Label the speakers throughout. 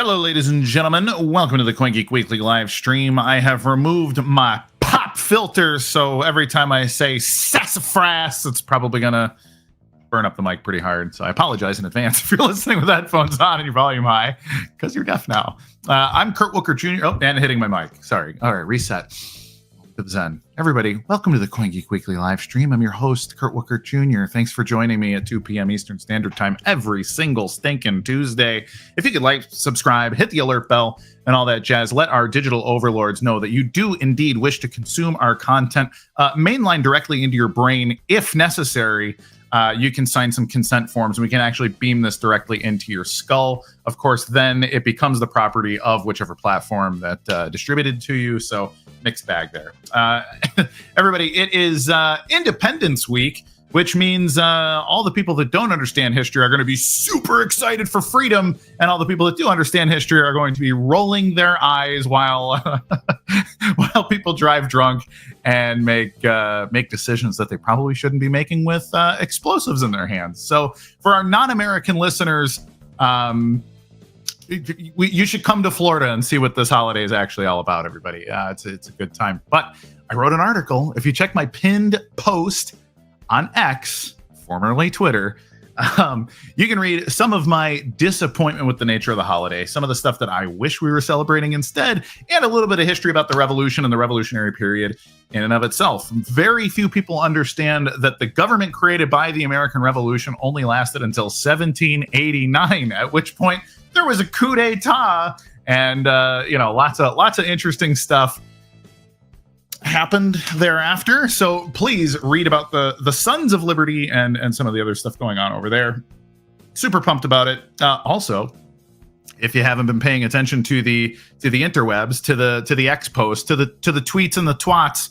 Speaker 1: Hello, ladies and gentlemen. Welcome to the CoinGeek Weekly Livestream. I have removed my pop filter, so every time I say sassafras, it's probably going to burn up the mic pretty hard. So I apologize in advance if you're listening with headphones on and your volume high, because you're deaf now. I'm Kurt Wuckert Jr. Oh, and hitting my mic. Sorry. All right, reset. Zen. Everybody, welcome to the CoinGeek Weekly Livestream. I'm your host, Kurt Wuckert Jr. Thanks for joining me at 2 p.m. Eastern Standard Time every single stinking Tuesday. If you could like, subscribe, hit the alert bell, and all that jazz, let our digital overlords know that you do indeed wish to consume our content, mainline directly into your brain if necessary. You can sign some consent forms and we can actually beam this directly into your skull. Of course, then it becomes the property of whichever platform that distributed to you. So mixed bag there. Everybody, it is Independence Week, which means all the people that don't understand history are going to be super excited for freedom. And all the people that do understand history are going to be rolling their eyes while while people drive drunk and make decisions that they probably shouldn't be making with explosives in their hands. So for our non-American listeners, you should come to Florida and see what this holiday is actually all about, everybody. It's a good time. But I wrote an article. If you check my pinned post on X, formerly Twitter, you can read some of my disappointment with the nature of the holiday, some of the stuff that I wish we were celebrating instead, and a little bit of history about the revolution and the revolutionary period in and of itself. Very few people understand that the government created by the American Revolution only lasted until 1789, at which point there was a coup d'etat, and lots of interesting stuff happened thereafter. So please read about the Sons of Liberty and some of the other stuff going on over there. Super pumped about it. Also, if you haven't been paying attention to the interwebs, to the X posts, to the tweets and the twats,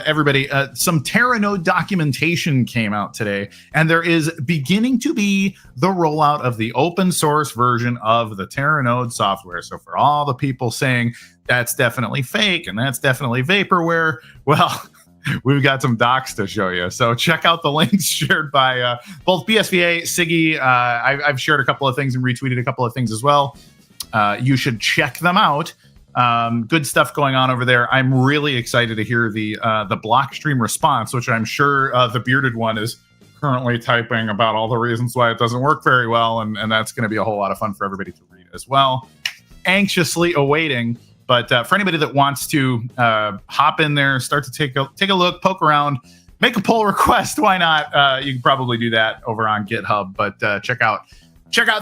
Speaker 1: everybody, some Terranode documentation came out today, and there is beginning to be the rollout of the open source version of the Terranode software. So for all the people saying that's definitely fake and that's definitely vaporware, well, we've got some docs to show you. So check out the links shared by both BSVA, Siggy. I've shared a couple of things and retweeted a couple of things as well. You should check them out. Good stuff going on over there. I'm really excited to hear the Blockstream response, which I'm sure the bearded one is currently typing about all the reasons why it doesn't work very well, and that's going to be a whole lot of fun for everybody to read as well. Anxiously awaiting, but for anybody that wants to hop in there, start to take a look, poke around, make a pull request, why not? You can probably do that over on GitHub, but check out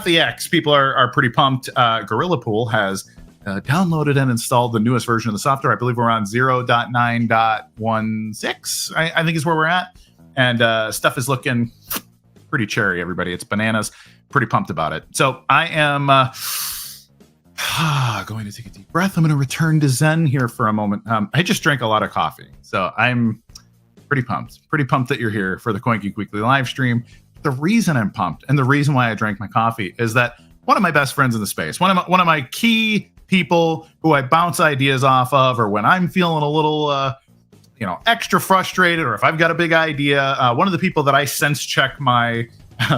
Speaker 1: the X. People are pretty pumped. Gorilla Pool has downloaded and installed the newest version of the software. I believe we're on 0.9.16, I think is where we're at. And stuff is looking pretty cherry, everybody. It's bananas. Pretty pumped about it. So I am going to take a deep breath. I'm going to return to Zen here for a moment. I just drank a lot of coffee, so I'm pretty pumped. Pretty pumped that you're here for the CoinGeek Weekly live stream. The reason I'm pumped and the reason why I drank my coffee is that one of my best friends in the space, one of my key people who I bounce ideas off of, or when I'm feeling a little, extra frustrated, or if I've got a big idea, one of the people that I sense check my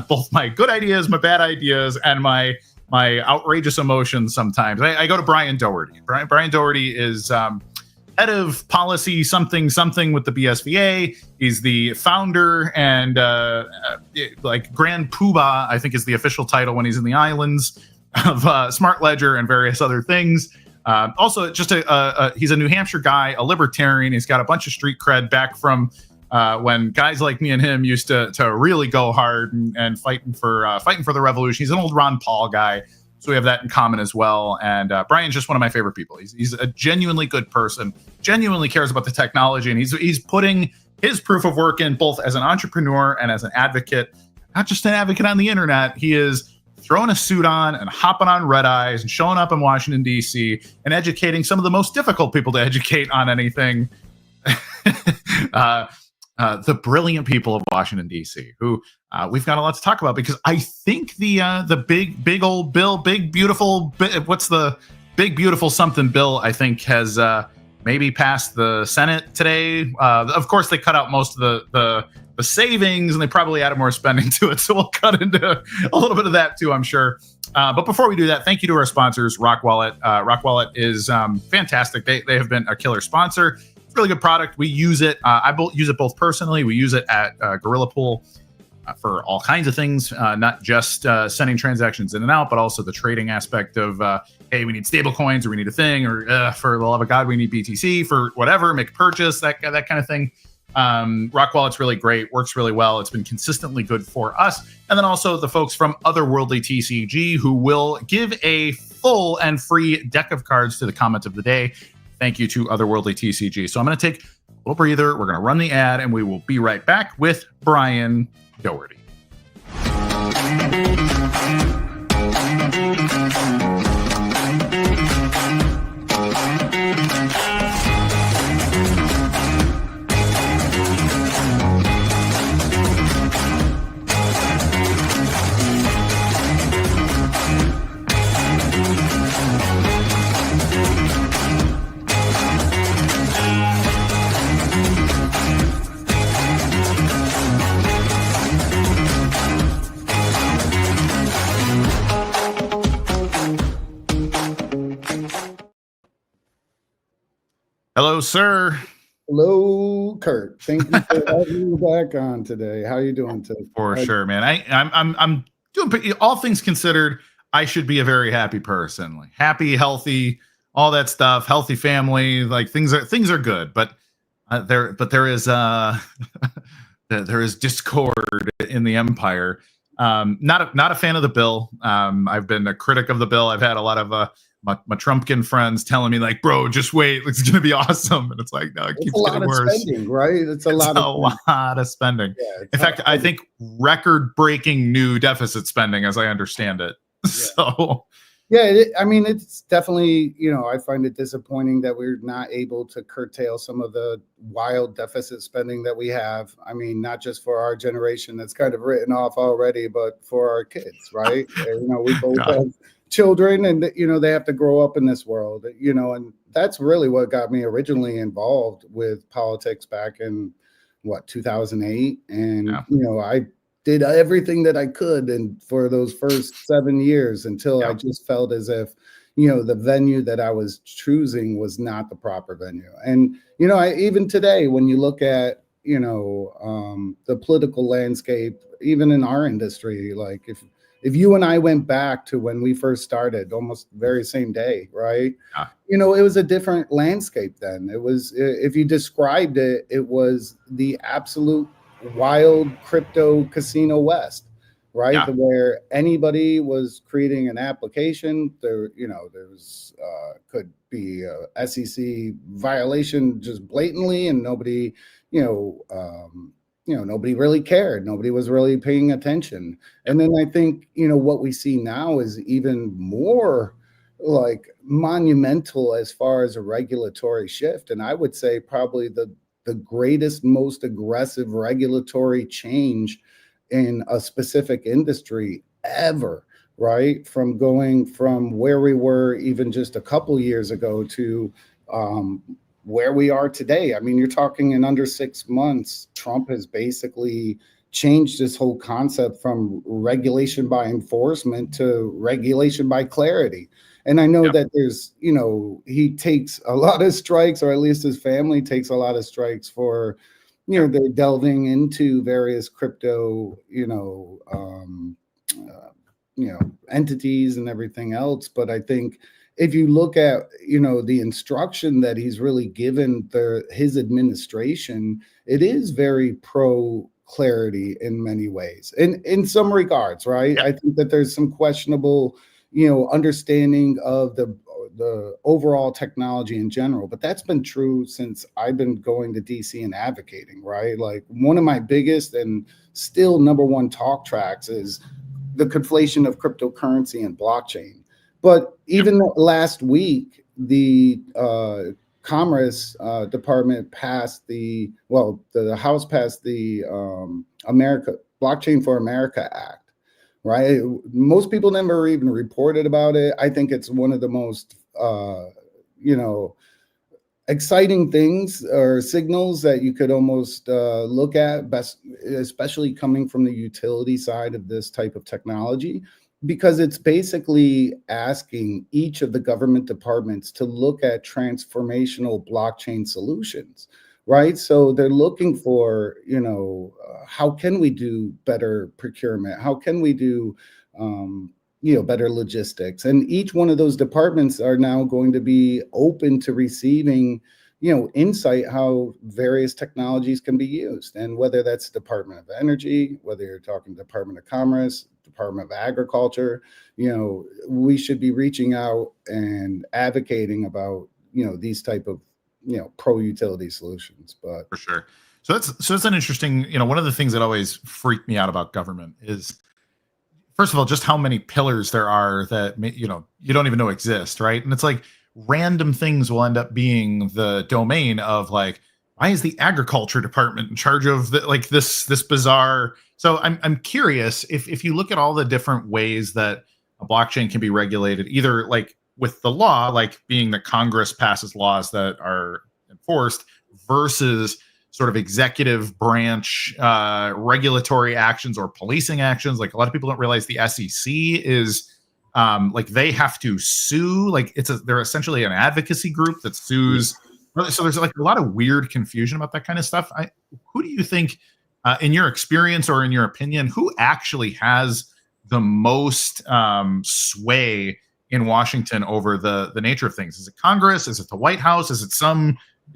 Speaker 1: both my good ideas, my bad ideas, and my outrageous emotions sometimes. I go to Bryan Daugherty. Bryan Daugherty is head of policy something with the BSVA. He's the founder and Grand Poobah, I think is the official title when he's in the islands, of Smart Ledger and various other things. Also, just he's a New Hampshire guy, a libertarian. He's got a bunch of street cred back from when guys like me and him used to really go hard and fighting for the revolution. He's an old Ron Paul guy, so we have that in common as well. And Bryan's just one of my favorite people. He's a genuinely good person, genuinely cares about the technology, and he's putting his proof of work in both as an entrepreneur and as an advocate. Not just an advocate on the internet. He is throwing a suit on and hopping on red eyes and showing up in Washington, D.C. and educating some of the most difficult people to educate on anything. The brilliant people of Washington, D.C., who we've got a lot to talk about, because I think the big old bill, big beautiful, what's the big beautiful something bill, I think has maybe pass the Senate today. Of course, they cut out most of the savings, and they probably added more spending to it. So we'll cut into a little bit of that too, I'm sure. But before we do that, thank you to our sponsors, Rock Wallet. Rock Wallet is fantastic. They have been a killer sponsor. It's a really good product. We use it. I use it both personally. We use it at Gorilla Pool for all kinds of things, not just sending transactions in and out, but also the trading aspect of, hey, we need stable coins, or we need a thing, or for the love of God, we need BTC for whatever, make a purchase, that kind of thing. Rock Wallet's really great, works really well. It's been consistently good for us. And then also the folks from Otherworldly TCG, who will give a full and free deck of cards to the comment of the day. Thank you to Otherworldly TCG. So I'm going to take a little breather. We're going to run the ad, and we will be right back with Bryan Daugherty. Hello, sir.
Speaker 2: Hello, Kurt. Thank you for having me back on today. How are you doing today?
Speaker 1: For sure, man. I'm doing, all things considered, I should be a very happy person. Like happy, healthy, all that stuff, healthy family, like things are good, but there is there is discord in the empire. Not a fan of the bill. I've been a critic of the bill. I've had a lot of my Trumpkin friends telling me, like, bro, just wait, it's going to be awesome. And it's like, no, it keeps getting worse.
Speaker 2: Spending, right? It's a lot
Speaker 1: of spending. Yeah, in fact, I think record-breaking new deficit spending, as I understand it. Yeah. So,
Speaker 2: yeah, I mean, it's definitely, I find it disappointing that we're not able to curtail some of the wild deficit spending that we have. I mean, not just for our generation that's kind of written off already, but for our kids, right? We both have children, and they have to grow up in this world, and that's really what got me originally involved with politics back in 2008. And I did everything that I could, and for those first 7 years, until I just felt as if the venue that I was choosing was not the proper venue. And even today, when you look at the political landscape, even in our industry, like if you and I went back to when we first started, almost very same day, right? It was a different landscape then. It was, if you described it, it was the absolute wild crypto casino West, right? Yeah. Where anybody was creating an application, there was could be a SEC violation just blatantly, and nobody, nobody really cared. Nobody was really paying attention. And then I think, what we see now is even more like monumental as far as a regulatory shift. And I would say probably the greatest, most aggressive regulatory change in a specific industry ever, right? From going from where we were even just a couple years ago to where we are today. I mean, you're talking in under 6 months, Trump has basically changed this whole concept from regulation by enforcement to regulation by clarity. And I know that there's, he takes a lot of strikes, or at least his family takes a lot of strikes for, they're delving into various crypto, entities and everything else. But I think if you look at, the instruction that he's really given his administration, it is very pro clarity in many ways, in some regards, right? I think that there's some questionable, understanding of the overall technology in general, but that's been true since I've been going to DC and advocating, right? Like, one of my biggest and still number one talk tracks is the conflation of cryptocurrency and blockchain. But even last week, the Commerce Department passed the House passed the Blockchain for America Act. Right. Most people never even reported about it. I think it's one of the most, exciting things or signals that you could almost look at, best, especially coming from the utility side of this type of technology, because it's basically asking each of the government departments to look at transformational blockchain solutions, right? So they're looking for, how can we do better procurement? How can we do better logistics? And each one of those departments are now going to be open to receiving, insight how various technologies can be used. And whether that's Department of Energy, whether you're talking Department of Commerce, Department of Agriculture, we should be reaching out and advocating about, these type of, pro utility solutions. But
Speaker 1: For sure. So that's an interesting, one of the things that always freaked me out about government is, first of all, just how many pillars there are that you don't even know exist, right? And it's like random things will end up being the domain of, like, why is the agriculture department in charge of this bizarre? So I'm curious if you look at all the different ways that a blockchain can be regulated, either like with the law, like being that Congress passes laws that are enforced, versus sort of executive branch regulatory actions or policing actions. Like, a lot of people don't realize the SEC is like, they have to sue. Like, they're essentially an advocacy group that sues. So there's like a lot of weird confusion about that kind of stuff. Who do you think, in your experience or in your opinion, who actually has the most sway in Washington over the nature of things? Is it Congress? Is it the White House? Is it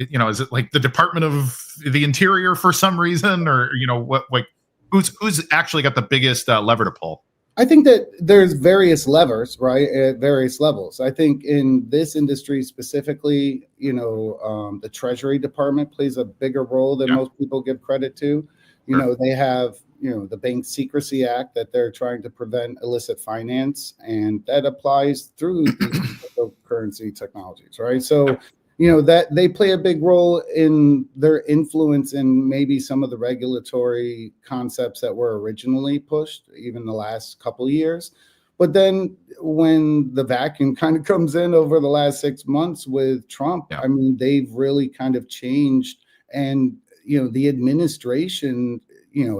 Speaker 1: is it like the Department of the Interior for some reason, or what? Like, who's actually got the biggest lever to pull?
Speaker 2: I think that there's various levers, right, at various levels. I think in this industry specifically, the Treasury Department plays a bigger role than most people give credit to. They have, the Bank Secrecy Act that they're trying to prevent illicit finance, and that applies through these cryptocurrency technologies, right? So, that they play a big role in their influence in maybe some of the regulatory concepts that were originally pushed, even the last couple of years. But then when the vacuum kind of comes in over the last 6 months with Trump, I mean, they've really kind of changed. And, the administration,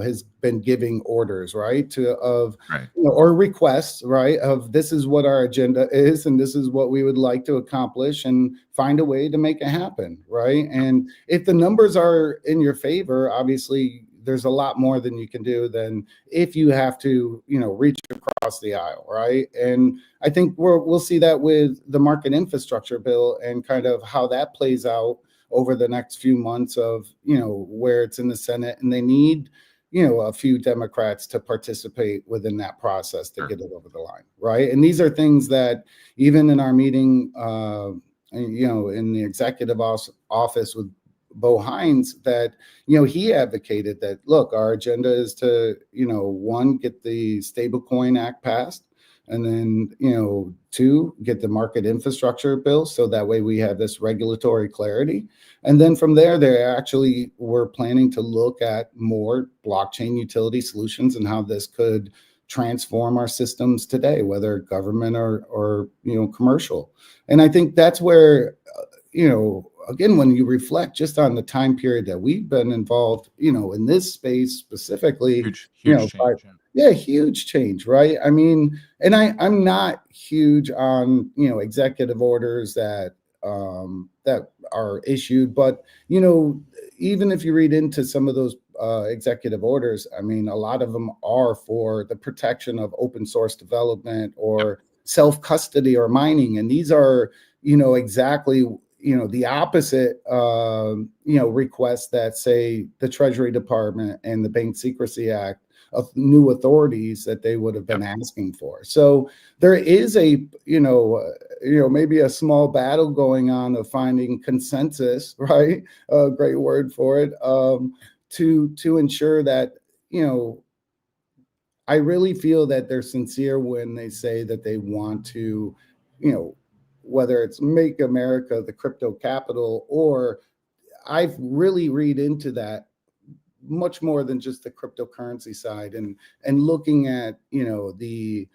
Speaker 2: has been giving orders, right, or requests, right, of this is what our agenda is, and this is what we would like to accomplish, and find a way to make it happen, right? And if the numbers are in your favor, obviously there's a lot more than you can do than if you have to, reach across the aisle, right? And I think we'll see that with the market infrastructure bill and kind of how that plays out over the next few months of, where it's in the Senate, and they need, a few Democrats to participate within that process to get it over the line, right? And these are things that even in our meeting, in the executive office with Bo Hines, that, he advocated that, look, our agenda is to, one, get the Stablecoin Act passed, and then, 2, get the market infrastructure bill, so that way we have this regulatory clarity. And then from there, they actually were planning to look at more blockchain utility solutions and how this could transform our systems today, whether government or commercial. And I think that's where, again, when you reflect just on the time period that we've been involved, in this space specifically,
Speaker 1: huge change.
Speaker 2: Huge change, right? I mean, and I'm not huge on, executive orders that are issued, but, even if you read into some of those executive orders, I mean, a lot of them are for the protection of open source development or self-custody or mining. And these are, exactly, the opposite, requests that, say, the Treasury Department and the Bank Secrecy Act of new authorities that they would have been asking for. So there is a, maybe a small battle going on of finding consensus, right? A great word for it, to ensure that, I really feel that they're sincere when they say that they want to, whether it's make America the crypto capital, or I've really read into that much more than just the cryptocurrency side, and looking at, the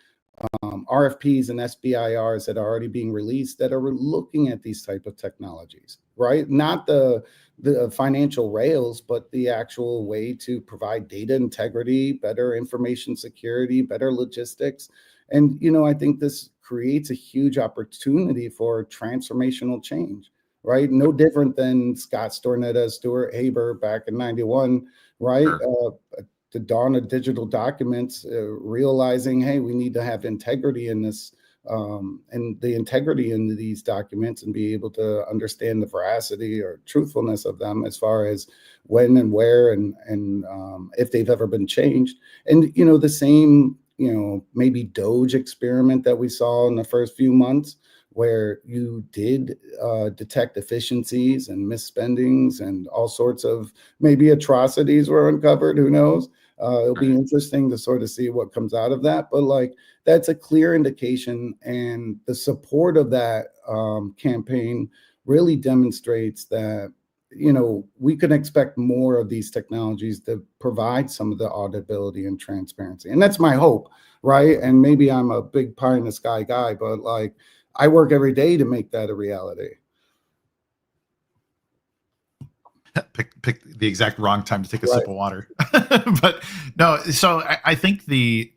Speaker 2: RFPs and SBIRs that are already being released that are looking at these type of technologies, right? Not the financial rails, but the actual way to provide data integrity, better information security, better logistics. And, I think this creates a huge opportunity for transformational change, right? No different than Scott Stornetta, Stuart Haber back in 91, right?
Speaker 1: Sure.
Speaker 2: The dawn of digital documents, realizing, hey, we need to have integrity in this, and the integrity in these documents, and be able to understand the veracity or truthfulness of them as far as when and where and if they've ever been changed. And, the same, maybe Doge experiment that we saw in the first few months, where you did detect efficiencies and misspendings and all sorts of maybe atrocities were uncovered. Who knows? It'll be interesting to sort of see what comes out of that. But like, that's a clear indication, and the support of that campaign really demonstrates that, we can expect more of these technologies to provide some of the auditability and transparency. And that's my hope, right? And maybe I'm a big pie in the sky guy, but like, I work every day to make that a reality.
Speaker 1: Pick the exact wrong time to take a sip of water. But no, so I think the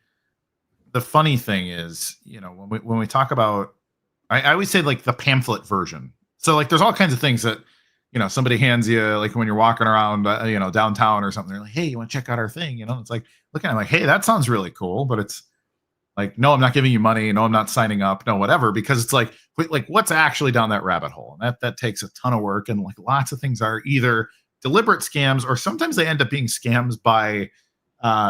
Speaker 1: funny thing is, when we talk about, I always say like the pamphlet version. So like there's all kinds of things that, somebody hands you, like when you're walking around, downtown or something, they're like, hey, you want to check out our thing? It's like looking at it like, hey, that sounds really cool. But it's like, no, I'm not giving you money. No, I'm not signing up. No, whatever. Because it's like what's actually down that rabbit hole? And that takes a ton of work. And like lots of things are either deliberate scams, or sometimes they end up being scams by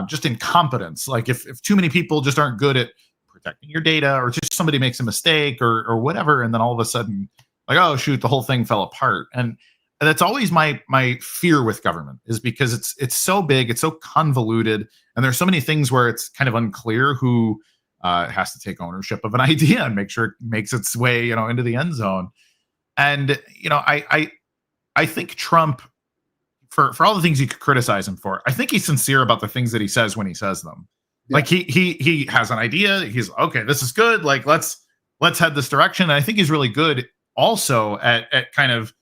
Speaker 1: just incompetence. Like if too many people just aren't good at protecting your data, or just somebody makes a mistake or whatever. And then all of a sudden, like, oh, shoot, the whole thing fell apart. And that's always my fear with government, is because it's so big, it's so convoluted, and there's so many things where it's kind of unclear who has to take ownership of an idea and make sure it makes its way, into the end zone. And I think Trump, for all the things you could criticize him for, I think he's sincere about the things that he says when he says them. Yeah. Like he has an idea. He's okay, this is good. Like let's head this direction. And I think he's really good also at kind of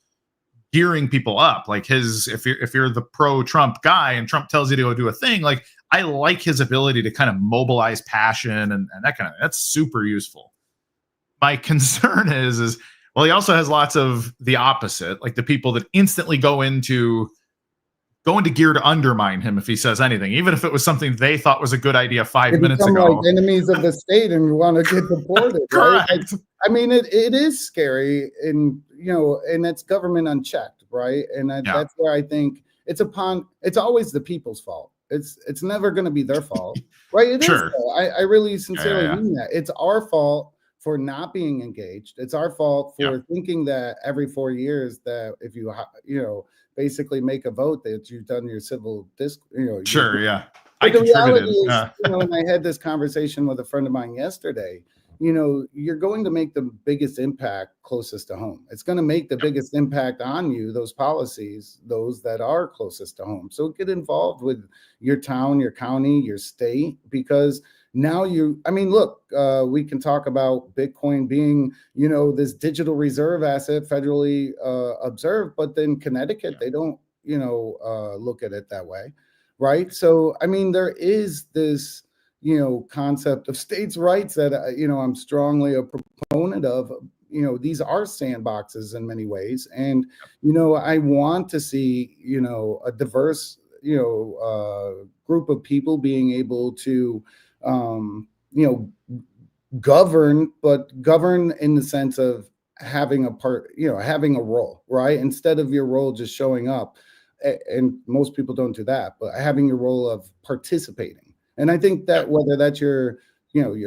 Speaker 1: gearing people up. Like if you're the pro Trump guy and Trump tells you to go do a thing, like I like his ability to kind of mobilize passion and that kind of, that's super useful. My concern is well, he also has lots of the opposite, like the people that instantly go into gear to undermine him if he says anything, even if it was something they thought was a good idea 5 minutes ago.
Speaker 2: Like enemies of the state and want to get deported. Right? I mean, it is scary, and and that's government unchecked, right? And that's where I think it's always the people's fault. It's never going to be their fault, right? It is. I really sincerely mean that. It's our fault for not being engaged. It's our fault for thinking that every 4 years that if you basically make a vote that you've done your civil
Speaker 1: Sure, yeah.
Speaker 2: But the reality is, and I had this conversation with a friend of mine yesterday, you're going to make the biggest impact closest to home. It's going to make the biggest impact on you, those policies, those that are closest to home. So get involved with your town, your county, your state, because now look, we can talk about Bitcoin being, this digital reserve asset federally observed, but then Connecticut, they don't, look at it that way. Right. So, there is this, concept of states' rights that, I'm strongly a proponent of. These are sandboxes in many ways. And, I want to see, a diverse, group of people being able to, govern, but govern in the sense of having a part, having a role, right? Instead of your role just showing up, and most people don't do that, but having your role of participating. And I think that whether that's your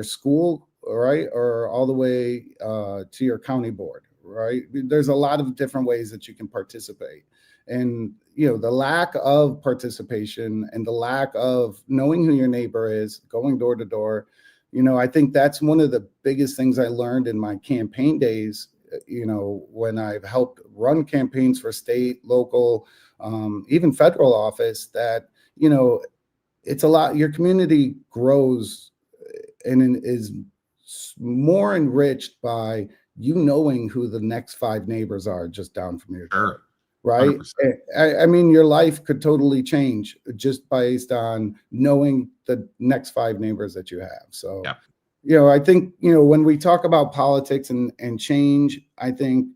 Speaker 2: school, right, or all the way to your county board, right, there's a lot of different ways that you can participate. And the lack of participation and the lack of knowing who your neighbor is, going door to door, I think that's one of the biggest things I learned in my campaign days, when I've helped run campaigns for state, local, even federal office, that, it's a lot, your community grows and is more enriched by you knowing who the next 5 neighbors are just down from your door, right?
Speaker 1: 100%.
Speaker 2: I mean, your life could totally change just based on knowing the next 5 neighbors that you have. So, I think, when we talk about politics and change, I think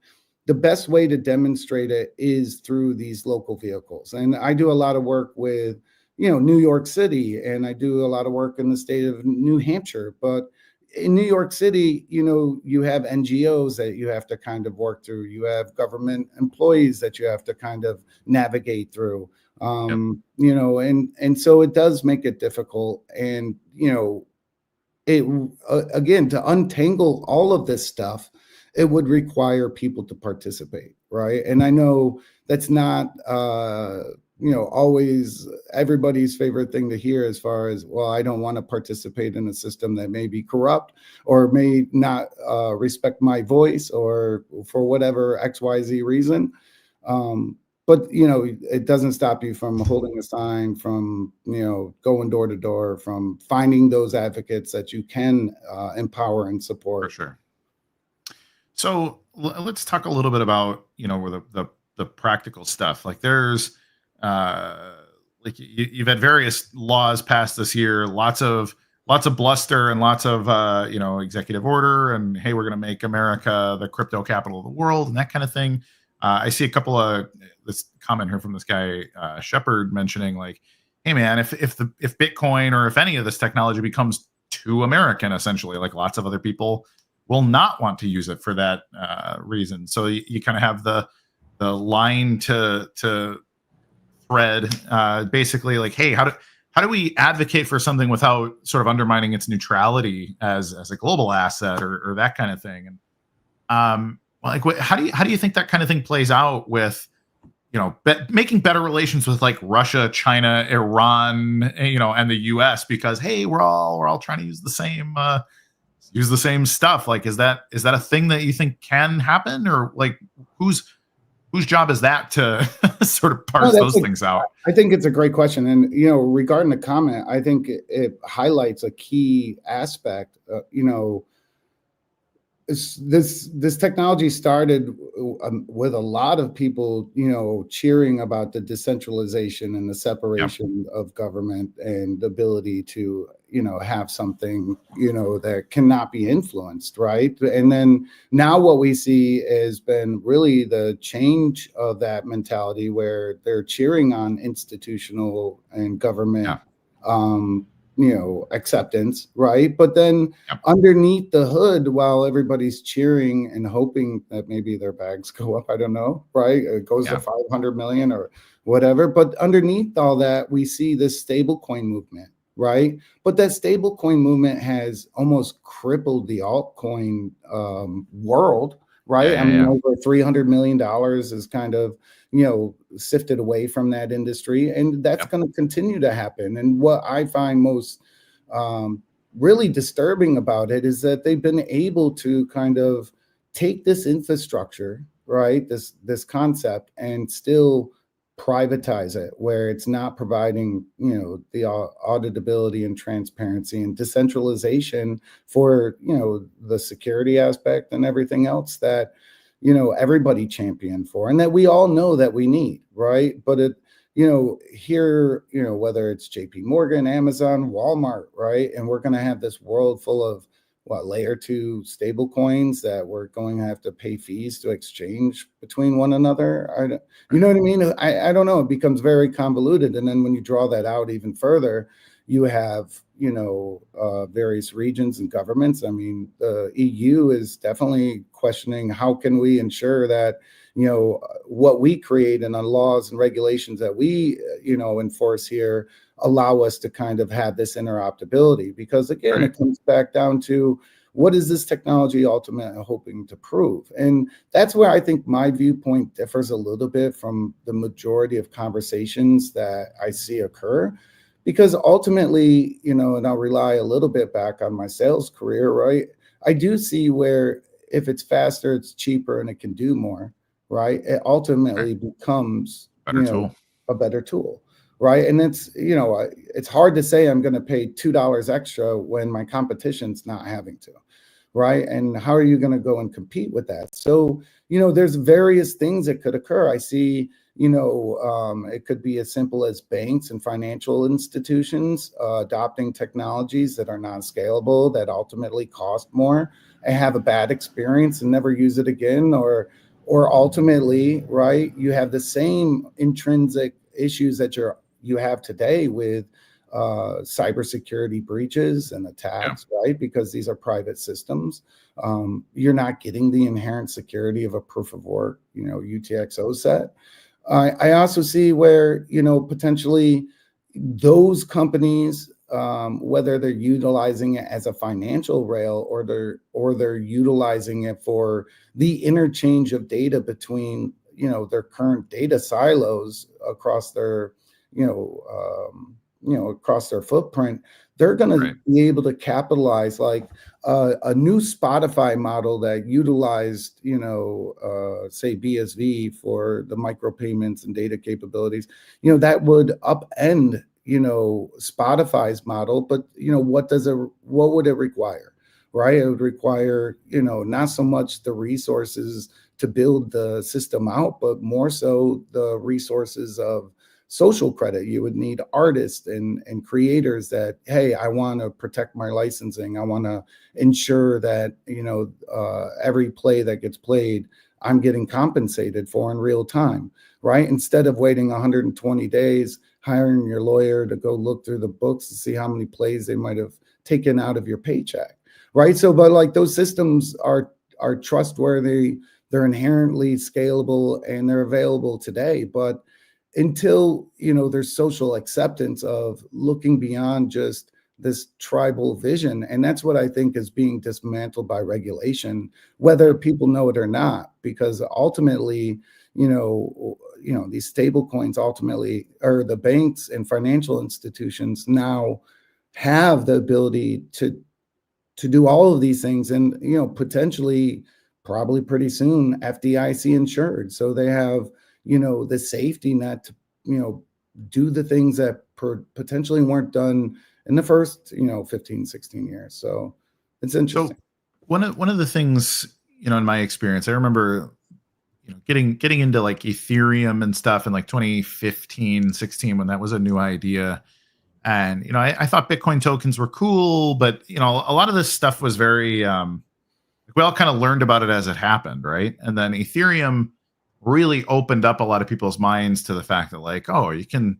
Speaker 2: the best way to demonstrate it is through these local vehicles. And I do a lot of work with, New York City, and I do a lot of work in the state of New Hampshire. But in New York City, you have NGOs that you have to kind of work through. You have government employees that you have to kind of navigate through. And so it does make it difficult. And, it again, to untangle all of this stuff, it would require people to participate, right? And I know that's not always everybody's favorite thing to hear, as far as, well, I don't want to participate in a system that may be corrupt or may not respect my voice, or for whatever XYZ reason. But, it doesn't stop you from holding a sign, from, going door to door, from finding those advocates that you can empower and support.
Speaker 1: For sure. So let's talk a little bit about, where the practical stuff. Like, there's like you've had various laws passed this year, lots of bluster and lots of executive order, and hey, we're going to make America the crypto capital of the world and that kind of thing. I see a couple of this comment here from this guy Shepard mentioning, like, hey man, if Bitcoin or if any of this technology becomes too American, essentially, like, lots of other people will not want to use it for that reason. So you kind of have the line to thread, basically, like, hey, how do we advocate for something without sort of undermining its neutrality as a global asset, or that kind of thing? And like, how do you think that kind of thing plays out with, making better relations with, like, Russia, China, Iran, and the U.S. because, hey, we're all trying to use the same stuff. Like, is that a thing that you think can happen, or like whose job is that to sort of parse those things out?
Speaker 2: I think it's a great question. And, regarding the comment, I think it highlights a key aspect. This technology started with a lot of people, cheering about the decentralization and the separation of government and the ability to, have something, that cannot be influenced, right? And then now what we see has been really the change of that mentality, where they're cheering on institutional and government acceptance, right? But then underneath the hood, while everybody's cheering and hoping that maybe their bags go up, I don't know, right? It goes to 500 million or whatever. But underneath all that, we see this stablecoin movement, right? But that stablecoin movement has almost crippled the altcoin world, right? Over $300 million is kind of, sifted away from that industry, and that's going to continue to happen. And what I find most really disturbing about it is that they've been able to kind of take this infrastructure, right, this concept, and still privatize it, where it's not providing, the auditability and transparency and decentralization for, the security aspect and everything else that, everybody championed for, and that we all know that we need, right? But it, here, whether it's JP Morgan, Amazon, Walmart, right? And we're going to have this world full of layer 2 stable coins that we're going to have to pay fees to exchange between one another. You know what I mean? I don't know. It becomes very convoluted. And then when you draw that out even further, you have, various regions and governments. I mean, the EU is definitely questioning, how can we ensure that, what we create and the laws and regulations that we, enforce here allow us to kind of have this interoperability? Because again, it comes back down to, what is this technology ultimately hoping to prove? And that's where I think my viewpoint differs a little bit from the majority of conversations that I see occur. Because ultimately, and I'll rely a little bit back on my sales career, right? I do see where if it's faster, it's cheaper, and it can do more, right? It ultimately becomes a better tool. right? And it's hard to say I'm going to pay $2 extra when my competition's not having to, right? And how are you going to go and compete with that? So, there's various things that could occur. I see, it could be as simple as banks and financial institutions adopting technologies that are non-scalable, that ultimately cost more, and have a bad experience and never use it again, or ultimately, right, you have the same intrinsic issues that you have today with cybersecurity breaches and attacks, right? Because these are private systems. You're not getting the inherent security of a proof of work, UTXO set. I also see where, potentially those companies, whether they're utilizing it as a financial rail or they're utilizing it for the interchange of data between, their current data silos across their, across their footprint, they're going to be able to capitalize like a new Spotify model that utilized, say BSV for the micropayments and data capabilities, that would upend, Spotify's model. But, what would it require? Right? It would require, not so much the resources to build the system out, but more so the resources of social credit. You would need artists and creators that, hey, I want to protect my licensing. I want to ensure that, every play that gets played, I'm getting compensated for in real time, right? Instead of waiting 120 days, hiring your lawyer to go look through the books to see how many plays they might have taken out of your paycheck, right? So, but like those systems are trustworthy, they're inherently scalable, and they're available today. But until, there's social acceptance of looking beyond just this tribal vision, and that's what I think is being dismantled by regulation, whether people know it or not, because ultimately, these stable coins ultimately, or the banks and financial institutions now have the ability to do all of these things, and potentially, probably pretty soon, FDIC insured, so they have the safety net to do the things that potentially weren't done in the first 15, 16 years. So it's interesting.
Speaker 1: So one of the things, in my experience, I remember getting into like Ethereum and stuff in like 2015, 16, when that was a new idea. And I thought Bitcoin tokens were cool, but a lot of this stuff was very we all kind of learned about it as it happened, right? And then Ethereum really opened up a lot of people's minds to the fact that, like, oh, you can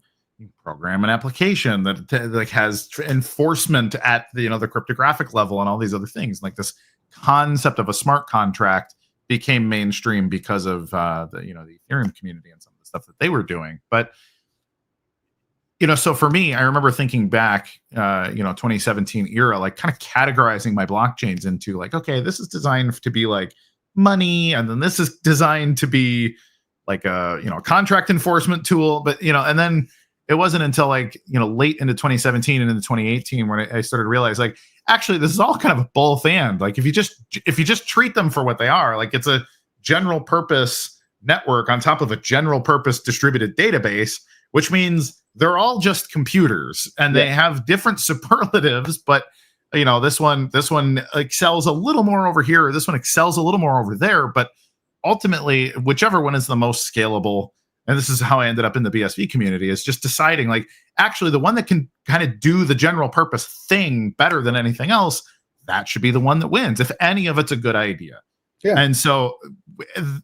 Speaker 1: program an application that like has enforcement at the cryptographic level and all these other things. Like this concept of a smart contract became mainstream because of the Ethereum community and some of the stuff that they were doing. But so for me, I remember thinking back, 2017 era, like kind of categorizing my blockchains into like, okay, this is designed to be like money, and then this is designed to be like a contract enforcement tool. But and then it wasn't until like late into 2017 and into 2018 when I started to realize, like, actually this is all kind of a both and. Like if you just treat them for what they are, like it's a general purpose network on top of a general purpose distributed database, which means they're all just computers, and they have different superlatives, but this one excels a little more over here, or this one excels a little more over there. But ultimately, whichever one is the most scalable, and this is how I ended up in the BSV community, is just deciding, like, actually the one that can kind of do the general purpose thing better than anything else, that should be the one that wins, if any of it's a good idea. Yeah. And so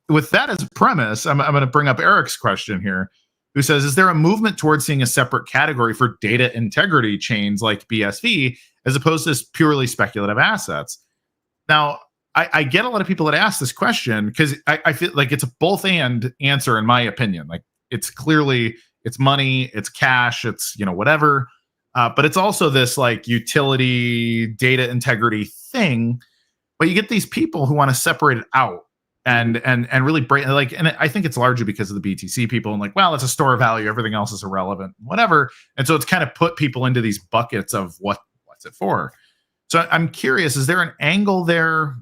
Speaker 1: with that as a premise, I'm going to bring up Eric's question here, who says, is there a movement towards seeing a separate category for data integrity chains like BSV as opposed to purely speculative assets? Now, I get a lot of people that ask this question because I feel like it's a both and answer, in my opinion. Like it's clearly, it's money, it's cash, it's whatever, but it's also this like utility data integrity thing. But you get these people who want to separate it out and really break, like, and I think it's largely because of the BTC people, and like, well, it's a store of value, everything else is irrelevant, whatever. And so it's kind of put people into these buckets of what's it for. So I'm curious, is there an angle there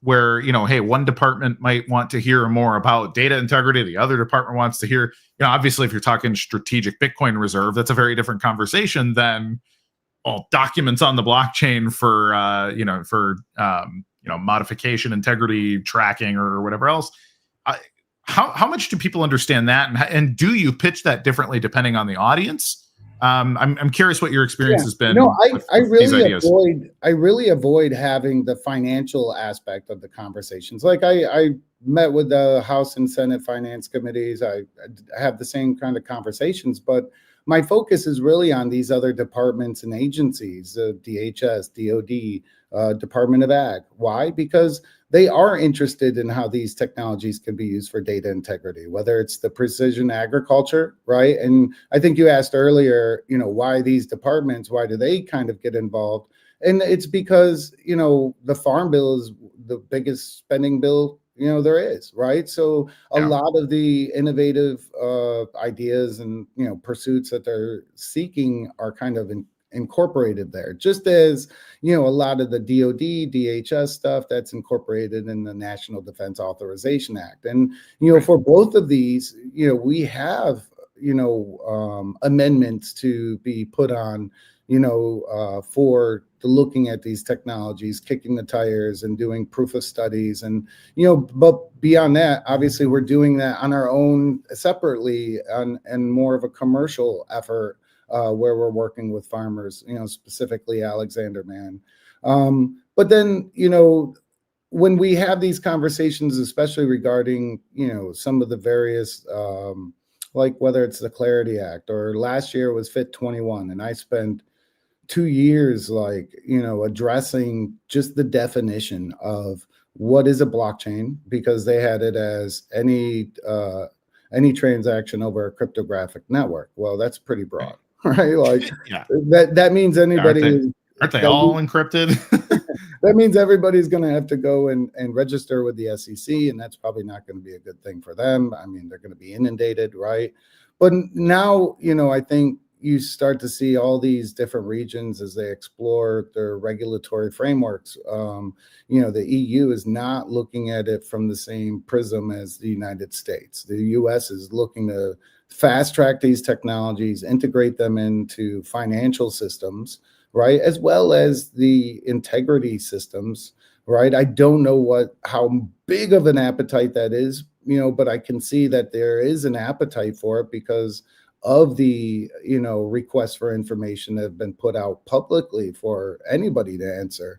Speaker 1: where, hey, one department might want to hear more about data integrity, the other department wants to hear, obviously if you're talking strategic Bitcoin reserve, that's a very different conversation than documents on the blockchain for modification, integrity tracking, or whatever else. How much do people understand that, and do you pitch that differently depending on the audience? I'm curious what your experience has been.
Speaker 2: I really avoid having the financial aspect of the conversations. Like I met with the House and Senate Finance committees. I have the same kind of conversations, but my focus is really on these other departments and agencies, DHS, DOD, Department of Ag. Why? Because they are interested in how these technologies can be used for data integrity, whether it's the precision agriculture, right? And I think you asked earlier, why these departments, why do they kind of get involved? And it's because, the Farm Bill is the biggest spending bill there is, right? So a lot of the innovative ideas and pursuits that they're seeking are kind of incorporated there, just as a lot of the DoD, DHS stuff that's incorporated in the National Defense Authorization Act. And for both of these, we have amendments to be put on for looking at these technologies, kicking the tires and doing proof of studies. And, but beyond that, obviously we're doing that on our own separately and more of a commercial effort where we're working with farmers, specifically Alexander Man. But then, when we have these conversations, especially regarding, some of the various, like whether it's the Clarity Act or last year was Fit 21, and I spent 2 years addressing just the definition of what is a blockchain, because they had it as any transaction over a cryptographic network. Well, that's pretty broad, right? Like that means anybody.
Speaker 1: Aren't they all encrypted?
Speaker 2: That means everybody's going to have to go and register with the SEC, and that's probably not going to be a good thing for them. I mean, they're going to be inundated, right? But now, I think you start to see all these different regions as they explore their regulatory frameworks. The EU is not looking at it from the same prism as the United States. The US is looking to fast track these technologies, integrate them into financial systems, right, as well as the integrity systems, right? I don't know how big of an appetite that is, but I can see that there is an appetite for it because of the requests for information that have been put out publicly for anybody to answer.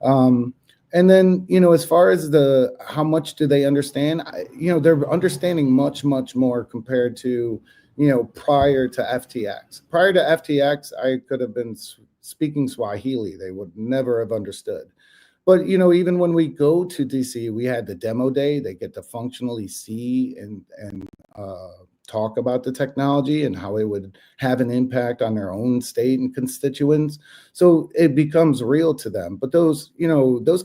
Speaker 2: And then as far as how much do they understand, they're understanding much more compared to prior to FTX. Prior to FTX, I could have been speaking Swahili. They would never have understood. But even when we go to DC, we had the demo day. They get to functionally see and talk about the technology and how it would have an impact on their own state and constituents. So it becomes real to them. But those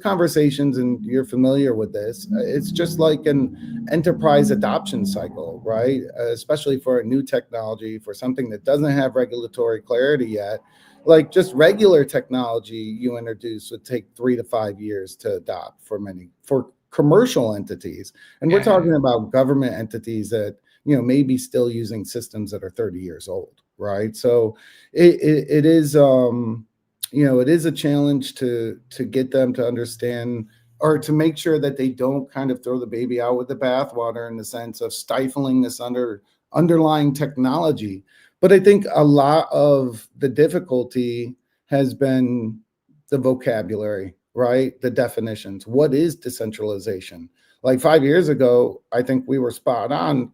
Speaker 2: conversations, and you're familiar with this, it's just like an enterprise adoption cycle, right? Especially for a new technology, for something that doesn't have regulatory clarity yet. Like just regular technology you introduce would take 3 to 5 years to adopt for commercial entities. And we're talking about government entities that maybe still using systems that are 30 years old, right? So it is it is a challenge to get them to understand, or to make sure that they don't kind of throw the baby out with the bathwater in the sense of stifling this underlying technology. But I think a lot of the difficulty has been the vocabulary, right? The definitions. What is decentralization? Like 5 years ago, I think we were spot on,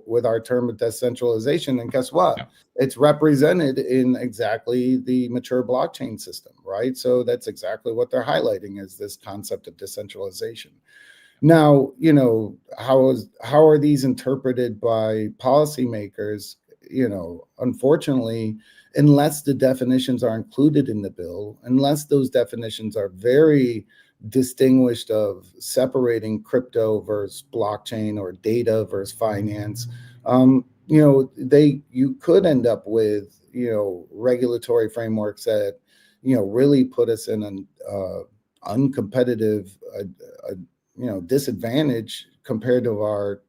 Speaker 2: with our term of decentralization. And guess what? It's represented in exactly the mature blockchain system, right? So that's exactly what they're highlighting, is this concept of decentralization. Now, how are these interpreted by policymakers? Unfortunately, unless the definitions are included in the bill, unless those definitions are very distinguished of separating crypto versus blockchain or data versus finance, you could end up with, regulatory frameworks that, really put us in uncompetitive, disadvantage compared to our,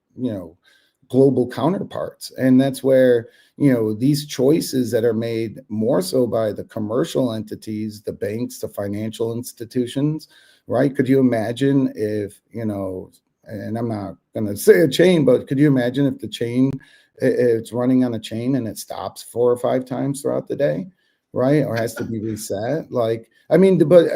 Speaker 2: global counterparts. And that's where, these choices that are made more so by the commercial entities, the banks, the financial institutions, right? Could you imagine if, and I'm not going to say a chain, but could you imagine if the chain, it's running on a chain and it stops 4 or 5 times throughout the day, right? Or has to be reset? Like, I mean, but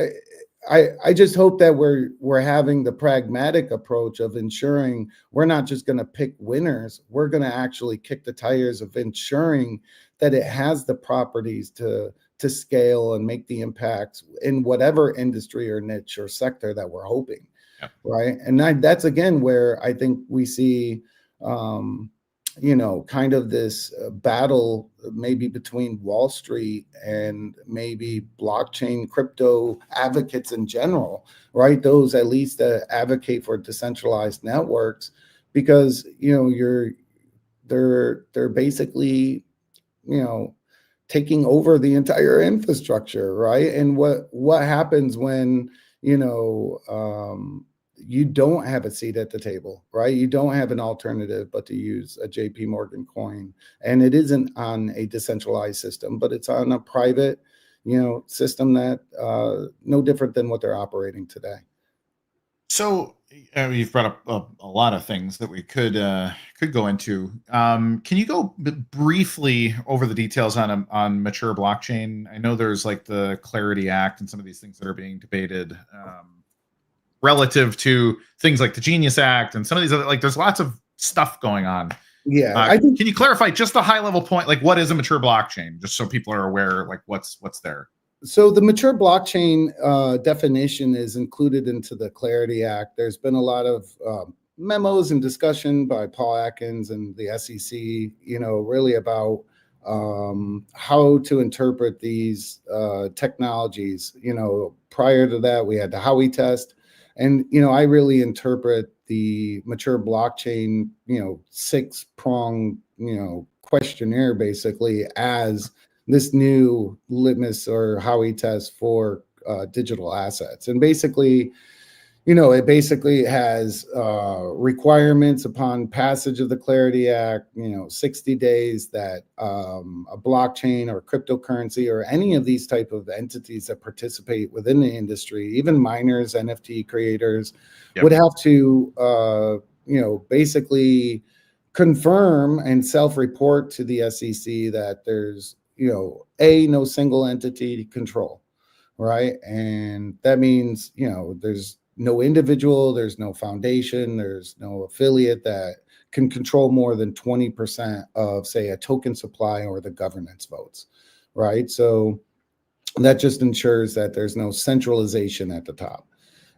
Speaker 2: I just hope that we're having the pragmatic approach of ensuring we're not just going to pick winners. We're going to actually kick the tires of ensuring that it has the properties to scale and make the impacts in whatever industry or niche or sector that we're hoping.
Speaker 1: Yep.
Speaker 2: Right. And that's again where I think we see kind of this battle maybe between Wall Street and maybe blockchain crypto advocates in general, right? Those at least that advocate for decentralized networks, because they're basically taking over the entire infrastructure, right? And what happens when you don't have a seat at the table, right? You don't have an alternative but to use a JP Morgan coin. And it isn't on a decentralized system, but it's on a private, system that no different than what they're operating today.
Speaker 1: So you've brought up a lot of things that we could go into. Can you go briefly over the details on mature blockchain? I know there's like the Clarity Act and some of these things that are being debated. Relative to things like the Genius Act and some of these other, like there's lots of stuff going on.
Speaker 2: Yeah.
Speaker 1: Can you clarify just a high level point? Like what is a mature blockchain? Just so people are aware, like what's there.
Speaker 2: So the mature blockchain definition is included into the Clarity Act. There's been a lot of memos and discussion by Paul Atkins and the SEC, really about how to interpret these technologies. Prior to that, we had the Howey test. And, I really interpret the mature blockchain, 6-prong, questionnaire basically as this new litmus or Howey test for digital assets. And basically, it basically has requirements upon passage of the Clarity Act, 60 days that a blockchain or cryptocurrency or any of these type of entities that participate within the industry, even miners, NFT creators, would have to, basically confirm and self-report to the SEC that there's, no single entity control, right? And that means, there's no individual, there's no foundation, there's no affiliate that can control more than 20% of, say, a token supply or the governance votes, right? So that just ensures that there's no centralization at the top.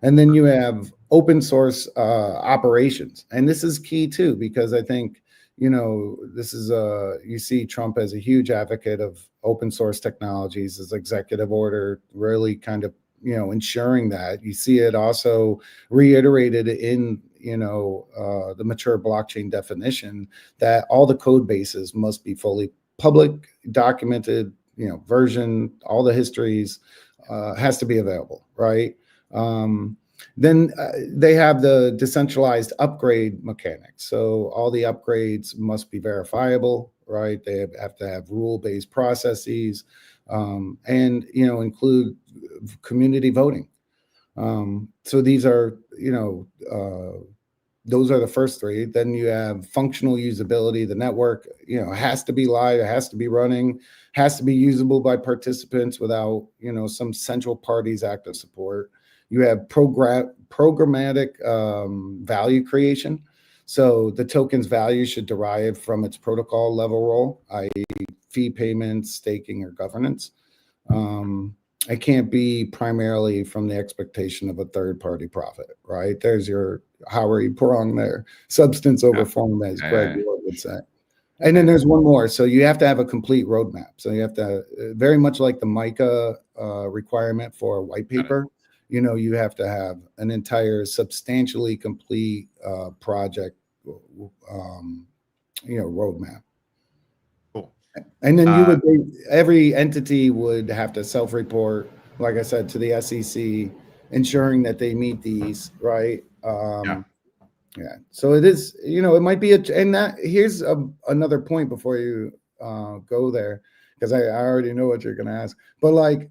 Speaker 2: And then you have open source operations. And this is key too, because I think, this is you see Trump as a huge advocate of open source technologies, his executive order really kind of ensuring that. You see it also reiterated in, the mature blockchain definition that all the code bases must be fully public, documented, version, all the histories has to be available, right? Then they have the decentralized upgrade mechanics. So all the upgrades must be verifiable, right? They have to have rule-based processes and, include community voting. So these are, those are the first 3. Then you have functional usability. The network, has to be live, it has to be running, has to be usable by participants without, some central party's active support. You have programmatic value creation. So the token's value should derive from its protocol level role, i.e. fee payments, staking, or governance. It can't be primarily from the expectation of a third-party profit, right? There's your Howey prong there. Substance over form, as Greg would say. And then there's one more. So you have to have a complete roadmap. So you have to, very much like the MiCA requirement for a white paper, you have to have an entire substantially complete project, roadmap.
Speaker 1: Cool.
Speaker 2: And then every entity would have to self-report, like I said, to the SEC, ensuring that they meet these, right?
Speaker 1: Yeah.
Speaker 2: Yeah. So it is, it might be and that here's another point before you go there, because I already know what you're going to ask. But like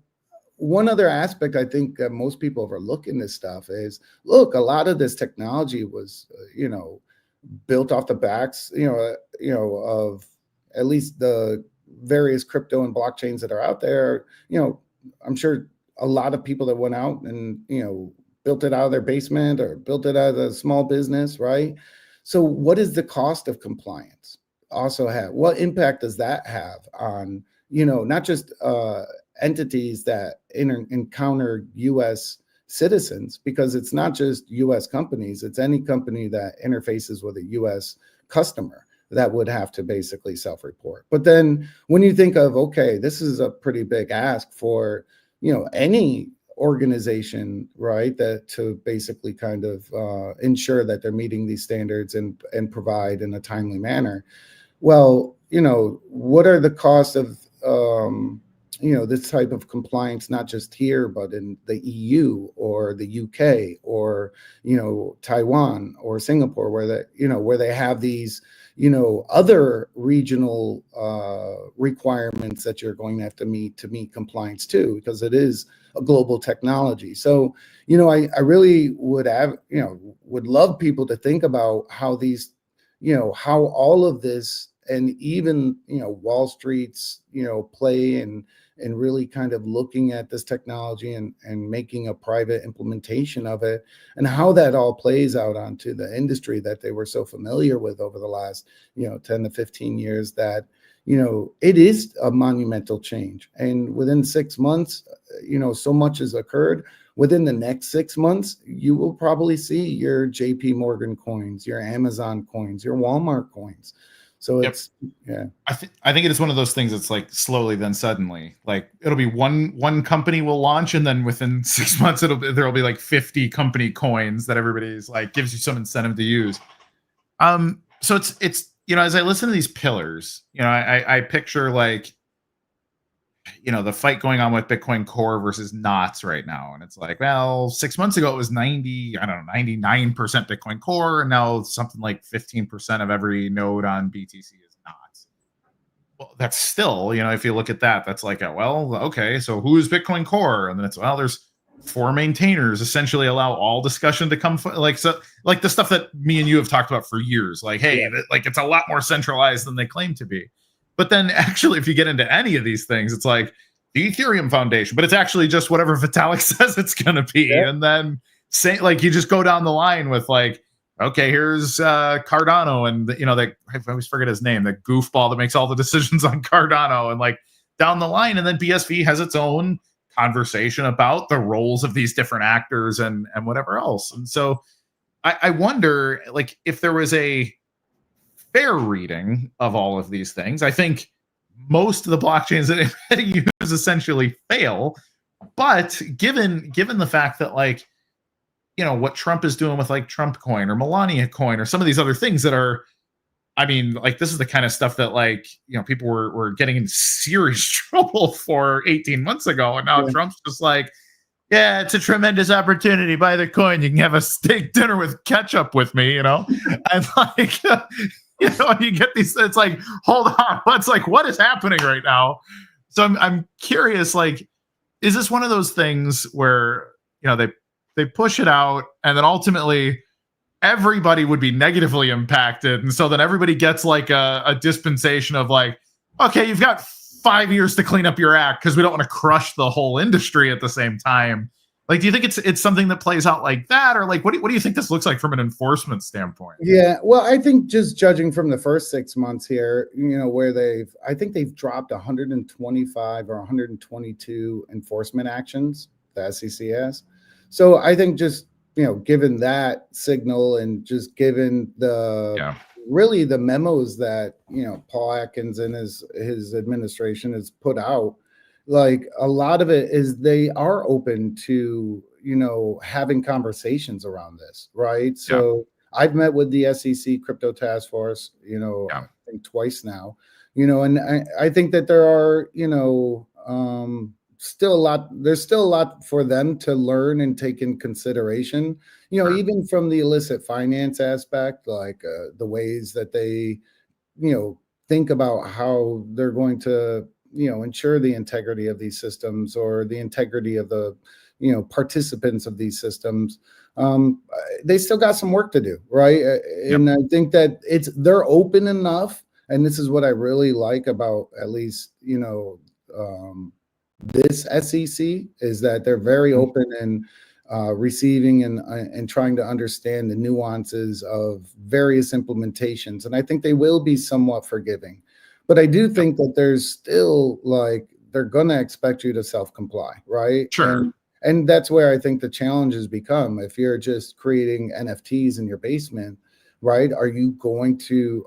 Speaker 2: one other aspect I think that most people overlook in this stuff is, look, a lot of this technology was, built off the backs, of at least the various crypto and blockchains that are out there. I'm sure a lot of people that went out and, built it out of their basement or built it out of a small business, right? So what is the cost of compliance also have? What impact does that have on, not just entities that encounter U.S. citizens, because it's not just U.S. companies, it's any company that interfaces with a U.S. customer that would have to basically self-report. But then when you think of, okay, this is a pretty big ask for, any organization, right, that to basically kind of ensure that they're meeting these standards and provide in a timely manner. Well, what are the costs of this type of compliance, not just here, but in the EU or the UK or, Taiwan or Singapore, where they have these, other regional requirements that you're going to have to meet compliance too, because it is a global technology. So, I really would would love people to think about how these, how all of this, and even, Wall Street's, play and really kind of looking at this technology and making a private implementation of it, and how that all plays out onto the industry that they were so familiar with over the last, 10 to 15 years, that, it is a monumental change. And within 6 months, so much has occurred. Within the next 6 months, you will probably see your JP Morgan coins, your Amazon coins, your Walmart coins. So it's, yeah.
Speaker 1: I think it is one of those things that's like slowly then suddenly, like it'll be one company will launch, and then within 6 months there'll be like 50 company coins that everybody's like gives you some incentive to use. So it's as I listen to these pillars, I picture like the fight going on with Bitcoin Core versus NOTs right now. And it's like, well, 6 months ago it was 99% Bitcoin Core, and now something like 15% of every node on BTC is NOTs. Well, that's still, if you look at that, that's like, okay, so who is Bitcoin Core? And then it's, there's 4 maintainers, essentially allow all discussion to come like the stuff that me and you have talked about for years. Like, hey, like it's a lot more centralized than they claim to be. But then actually, if you get into any of these things, it's like the Ethereum Foundation, but it's actually just whatever Vitalik says it's going to be. Yeah. And then like you just go down the line with like, okay, here's Cardano, and I always forget his name, the goofball that makes all the decisions on Cardano, and like down the line. And then BSV has its own conversation about the roles of these different actors and whatever else. And so I wonder, like, if there was a fair reading of all of these things. I think most of the blockchains that they use essentially fail, but given the fact that, like, what Trump is doing with like Trump coin or Melania coin or some of these other things that are, I mean, like, this is the kind of stuff that, like, people were getting in serious trouble for 18 months ago, and now Trump's just like, yeah, it's a tremendous opportunity. Buy the coin. You can have a steak dinner with ketchup with me, and like, you get these, it's like, hold on, what is happening right now? So I'm curious, like, is this one of those things where, they push it out, and then ultimately everybody would be negatively impacted, and so then everybody gets like a dispensation of like, okay, you've got 5 years to clean up your act because we don't want to crush the whole industry at the same time. Like, do you think it's something that plays out like that, or like what do you think this looks like from an enforcement standpoint?
Speaker 2: Yeah, well, I think just judging from the first 6 months here, where I think they've dropped 125 or 122 enforcement actions, the SEC has. So I think just, given that signal, and just given really the memos that, Paul Atkins and his administration has put out, like, a lot of it is they are open to, having conversations around this, right? So I've met with the SEC Crypto Task Force, I think twice now, and I think that there are, there's still a lot for them to learn and take in consideration, even from the illicit finance aspect, like the ways that they, think about how they're going to, ensure the integrity of these systems or the integrity of the, participants of these systems. They still got some work to do, right? And I think that they're open enough, and this is what I really like about at least, this SEC, is that they're very open and receiving and trying to understand the nuances of various implementations. And I think they will be somewhat forgiving. But I do think that there's still, like, they're going to expect you to self-comply, right?
Speaker 1: Sure.
Speaker 2: And that's where I think the challenges become. If you're just creating NFTs in your basement, right? Are you going to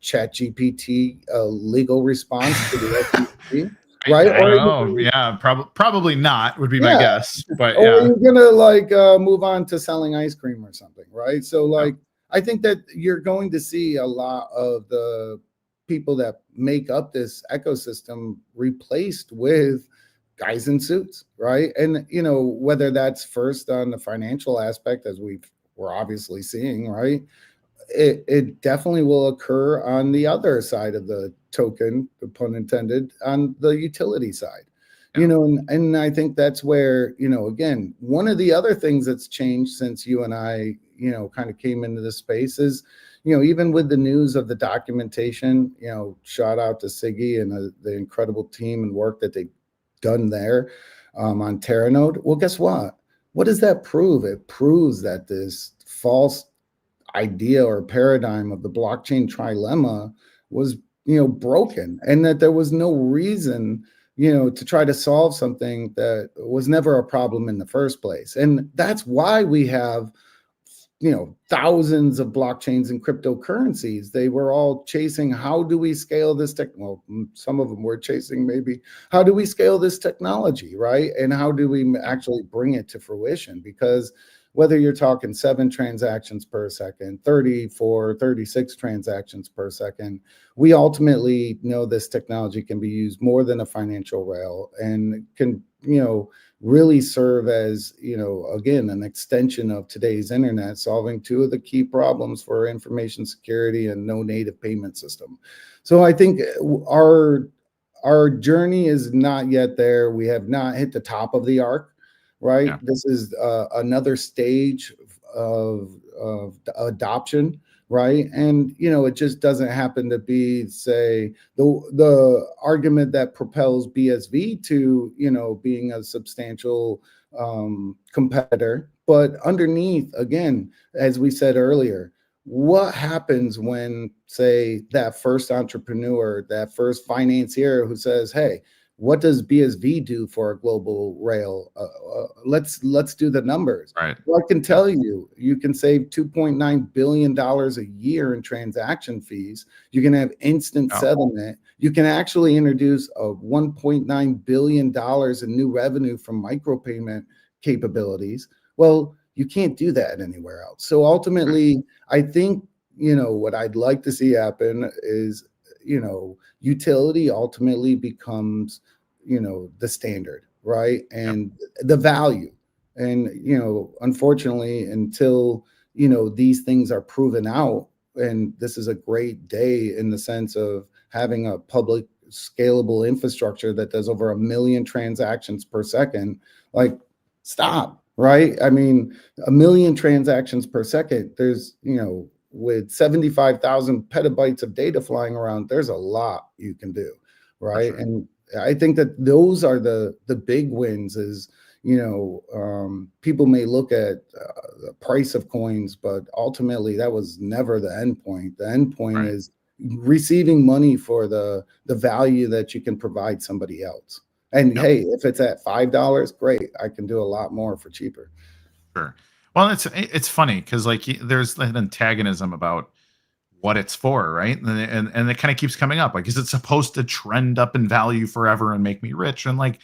Speaker 2: chat GPT a legal response to the SEC? Right?
Speaker 1: I don't know. Yeah, probably not would be my guess. But
Speaker 2: or are you gonna move on to selling ice cream or something, right? So I think that you're going to see a lot of the people that make up this ecosystem replaced with guys in suits, right? And whether that's first on the financial aspect, as we're obviously seeing, right? It definitely will occur on the other side of the token, the pun intended, on the utility side. And I think that's where, again, one of the other things that's changed since you and I, kind of came into this space is, even with the news of the documentation, shout out to Siggy and the incredible team and work that they've done there on Terranode. Well, guess what? What does that prove? It proves that this false idea or paradigm of the blockchain trilemma was, broken, and that there was no reason, to try to solve something that was never a problem in the first place. And that's why we have, thousands of blockchains and cryptocurrencies. They were all chasing, how do we scale this well, some of them were chasing maybe, how do we scale this technology, right? And how do we actually bring it to fruition? Because whether you're talking 7 transactions per second, 34, 36 transactions per second, we ultimately know this technology can be used more than a financial rail and can, really serve as, again, an extension of today's internet, solving 2 of the key problems for information security and no native payment system. So I think our journey is not yet there. We have not hit the top of the arc. Right. Yeah. This is another stage of adoption. Right. And, it just doesn't happen to be, say, the argument that propels BSV to, being a substantial competitor. But underneath, again, as we said earlier, what happens when, say, that first entrepreneur, that first financier who says, hey, what does BSV do for a global rail? Let's do the numbers.
Speaker 1: Right.
Speaker 2: Well, I can tell you, you can save $2.9 billion a year in transaction fees. You can have instant settlement. You can actually introduce a $1.9 billion in new revenue from micropayment capabilities. Well, you can't do that anywhere else. So ultimately, I think, what I'd like to see happen is, utility ultimately becomes, the standard, right? And the value. And, unfortunately, until, these things are proven out, and this is a great day in the sense of having a public scalable infrastructure that does over 1 million transactions per second, like, stop, right? I mean, 1 million transactions per second, there's, with 75,000 petabytes of data flying around, there's a lot you can do, right? Sure. And I think that those are the big wins. Is, people may look at the price of coins, but ultimately that was never the end point. The end point is receiving money for the value that you can provide somebody else. And hey, if it's at $5, great, I can do a lot more for cheaper.
Speaker 1: Sure. Well, it's funny because, like, there's an antagonism about what it's for, right? And it kind of keeps coming up. Like, is it supposed to trend up in value forever and make me rich? And, like,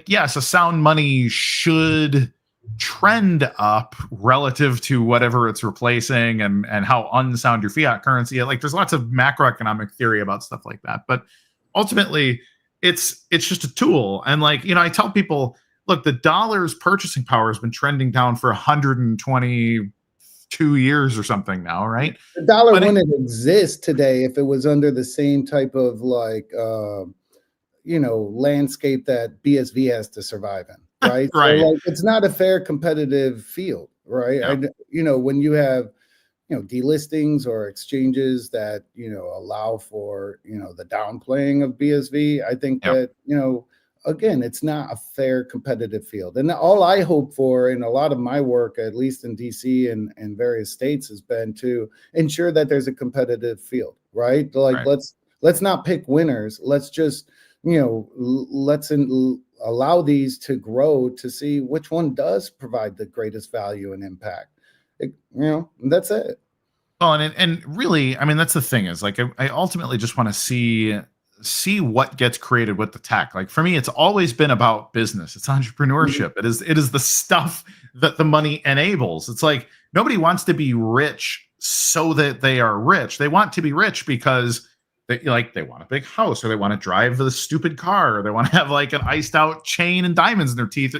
Speaker 1: yes, a sound money should trend up relative to whatever it's replacing, and how unsound your fiat currency. Like, there's lots of macroeconomic theory about stuff like that. But ultimately, it's just a tool. And like, I tell people, look, the dollar's purchasing power has been trending down for 122 years or something now, right?
Speaker 2: The dollar wouldn't exist today if it was under the same type of like landscape that BSV has to survive in, right?
Speaker 1: Right.
Speaker 2: So like, it's not a fair competitive field, right?
Speaker 1: Yeah.
Speaker 2: When you have delistings or exchanges that allow for the downplaying of BSV, I think that again, it's not a fair competitive field. And all I hope for in a lot of my work, at least in DC and various states, has been to ensure that there's a competitive field, right? Like let's not pick winners. Let's just allow these to grow to see which one does provide the greatest value and impact. That's it.
Speaker 1: Well, and really, I mean, that's the thing is like, I ultimately just want to see what gets created with the tech. Like for me, it's always been about business. It's entrepreneurship.
Speaker 2: Mm-hmm.
Speaker 1: It is the stuff that the money enables. It's like nobody wants to be rich so that they are rich. They want to be rich because they want a big house, or they want to drive the stupid car, or they want to have like an iced out chain and diamonds in their teeth,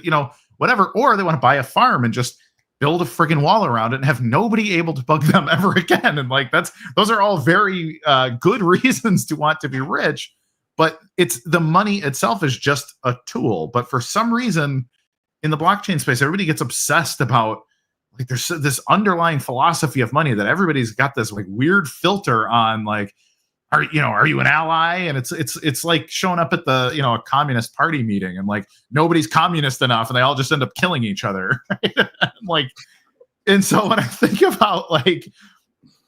Speaker 1: whatever, or they want to buy a farm and just build a friggin' wall around it and have nobody able to bug them ever again. And like those are all very good reasons to want to be rich, but it's the money itself is just a tool. But for some reason in the blockchain space, everybody gets obsessed about like there's this underlying philosophy of money that everybody's got this like weird filter on, like, are you an ally? And it's like showing up at the a communist party meeting and like nobody's communist enough and they all just end up killing each other. Right? And so when I think about like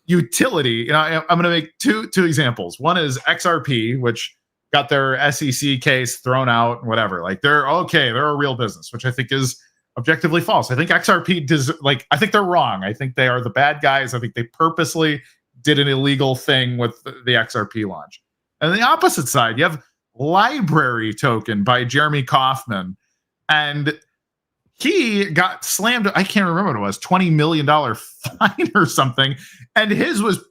Speaker 1: utility, I'm going to make two examples. One is XRP, which got their SEC case thrown out and whatever. Like they're a real business, which I think is objectively false. I think XRP I think they're wrong. I think they are the bad guys. I think they purposely did an illegal thing with the XRP launch. And on the opposite side, you have Library Token by Jeremy Kauffman. And he got slammed, I can't remember what it was, $20 million fine or something. And his was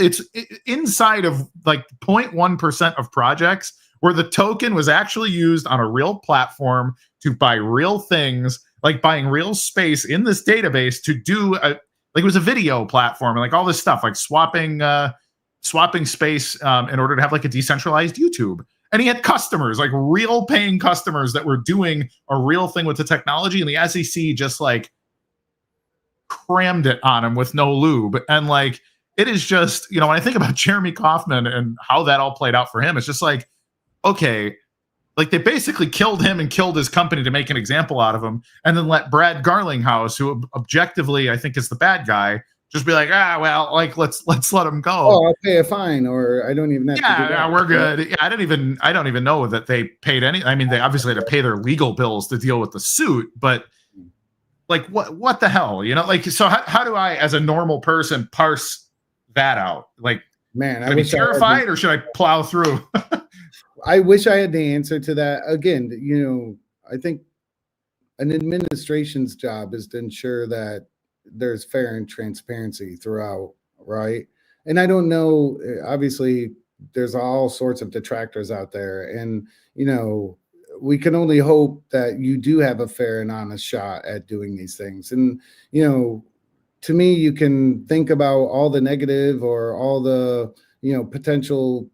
Speaker 1: it's inside of like 0.1% of projects where the token was actually used on a real platform to buy real things, like buying real space in this database to do it was a video platform and like all this stuff, like swapping space in order to have like a decentralized YouTube. And he had customers, like real paying customers that were doing a real thing with the technology. And the SEC just like crammed it on him with no lube. And like, it is just, when I think about Jeremy Kauffman and how that all played out for him, it's just like, okay, like they basically killed him and killed his company to make an example out of him, and then let Brad Garlinghouse, who objectively I think is the bad guy, just be like, well, like let's let him go.
Speaker 2: Oh, I'll pay a fine, or I don't even have to do that.
Speaker 1: Yeah, we're good. Yeah, I don't even know that they paid any. I mean, they obviously had to pay their legal bills to deal with the suit, but like what the hell, like, so how do I as a normal person parse that out? Like,
Speaker 2: man,
Speaker 1: should I be terrified or should I plow through?
Speaker 2: I wish I had the answer to that. Again, I think an administration's job is to ensure that there's fair and transparency throughout, right? And I don't know, obviously there's all sorts of detractors out there, and we can only hope that you do have a fair and honest shot at doing these things. And to me, you can think about all the negative or all the potential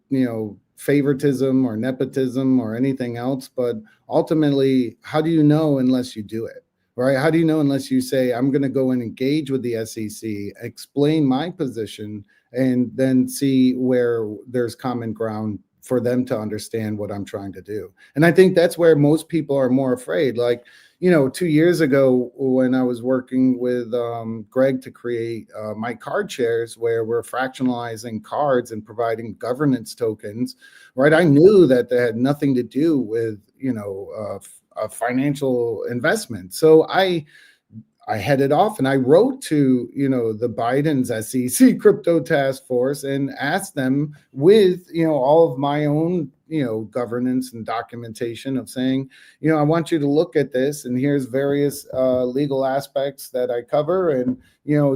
Speaker 2: favoritism or nepotism or anything else, but ultimately, how do you know unless you do it, right? How do you know unless you say, I'm going to go and engage with the SEC, explain my position, and then see where there's common ground for them to understand what I'm trying to do. And I think that's where most people are more afraid. Like, 2 years ago when I was working with Greg to create my card shares, where we're fractionalizing cards and providing governance tokens, right? I knew that they had nothing to do with, a financial investment. So I headed off and I wrote to, the Biden's SEC crypto task force and asked them with, all of my own, governance and documentation of saying, I want you to look at this, and here's various legal aspects that I cover. And,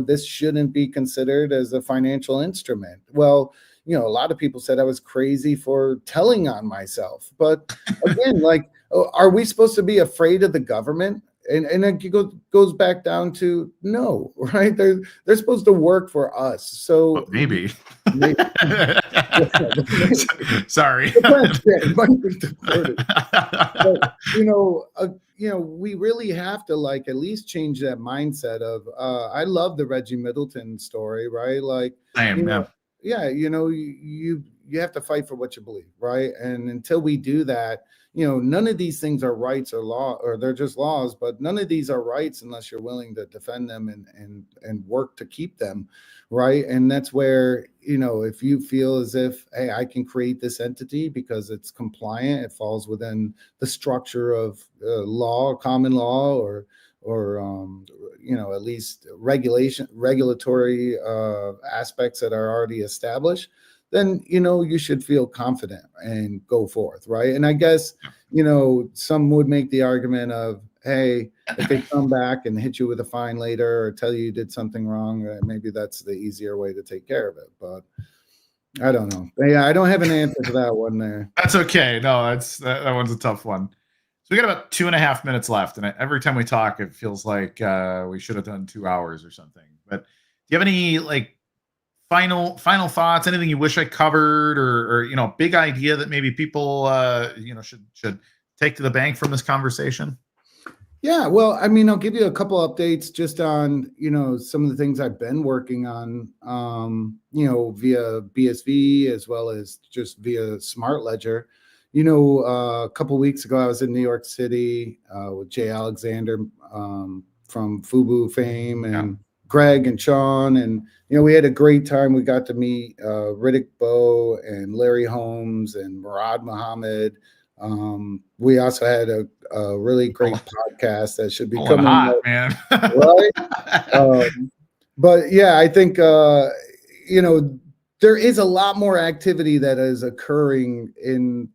Speaker 2: this shouldn't be considered as a financial instrument. Well, a lot of people said I was crazy for telling on myself. But again, like, are we supposed to be afraid of the government? And it goes back down to no, right? They're supposed to work for us. So
Speaker 1: well, maybe. Sorry.
Speaker 2: It might be deported. But, we really have to like at least change that mindset of I love the Reggie Middleton story, right? Like, you have to fight for what you believe, right? And until we do that, none of these things are rights or law, or they're just laws, but none of these are rights unless you're willing to defend them and work to keep them, right? And that's where, if you feel as if, hey, I can create this entity because it's compliant, it falls within the structure of law, common law, or at least regulatory aspects that are already established, then, you should feel confident and go forth, right? And I guess, some would make the argument of, hey, if they come back and hit you with a fine later or tell you did something wrong, maybe that's the easier way to take care of it. But I don't know. Yeah, I don't have an answer to that one there.
Speaker 1: That's okay. No, that one's a tough one. So we got about 2.5 minutes left, and every time we talk, it feels like we should have done 2 hours or something. But do you have any like final thoughts? Anything you wish I covered, or big idea that maybe people should take to the bank from this conversation?
Speaker 2: Yeah, well, I mean, I'll give you a couple updates just on, some of the things I've been working on, via BSV as well as just via Smart Ledger. A couple weeks ago, I was in New York City with Jay Alexander from Fubu fame and Greg and Sean. And, we had a great time. We got to meet Riddick Bowe and Larry Holmes and Murad Muhammad. We also had a really great podcast that should be coming
Speaker 1: hot, man.
Speaker 2: Right? But yeah, I think, there is a lot more activity that is occurring in,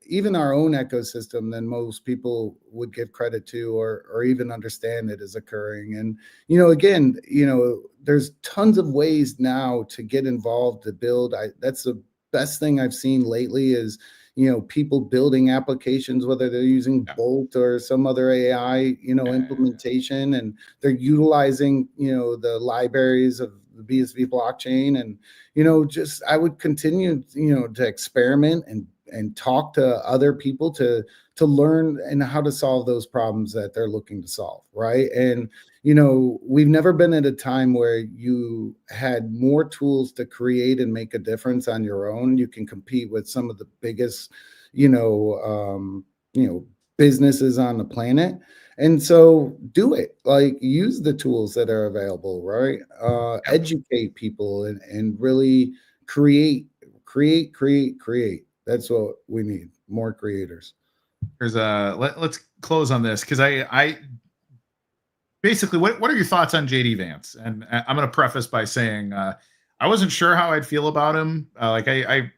Speaker 2: even our own ecosystem than most people would give credit to or even understand it is occurring. And, again, there's tons of ways now to get involved, to build. That's the best thing I've seen lately is, people building applications, whether they're using Bolt or some other AI, implementation, and they're utilizing, the libraries of the BSV blockchain. And, I would continue, to experiment and talk to other people to learn and how to solve those problems that they're looking to solve. Right. And, we've never been at a time where you had more tools to create and make a difference on your own. You can compete with some of the biggest, businesses on the planet. And so do it, like use the tools that are available, right? Educate people and really create. That's what we need, more creators.
Speaker 1: There's let's close on this because I basically, what are your thoughts on JD Vance? And I'm going to preface by saying I wasn't sure how I'd feel about him. I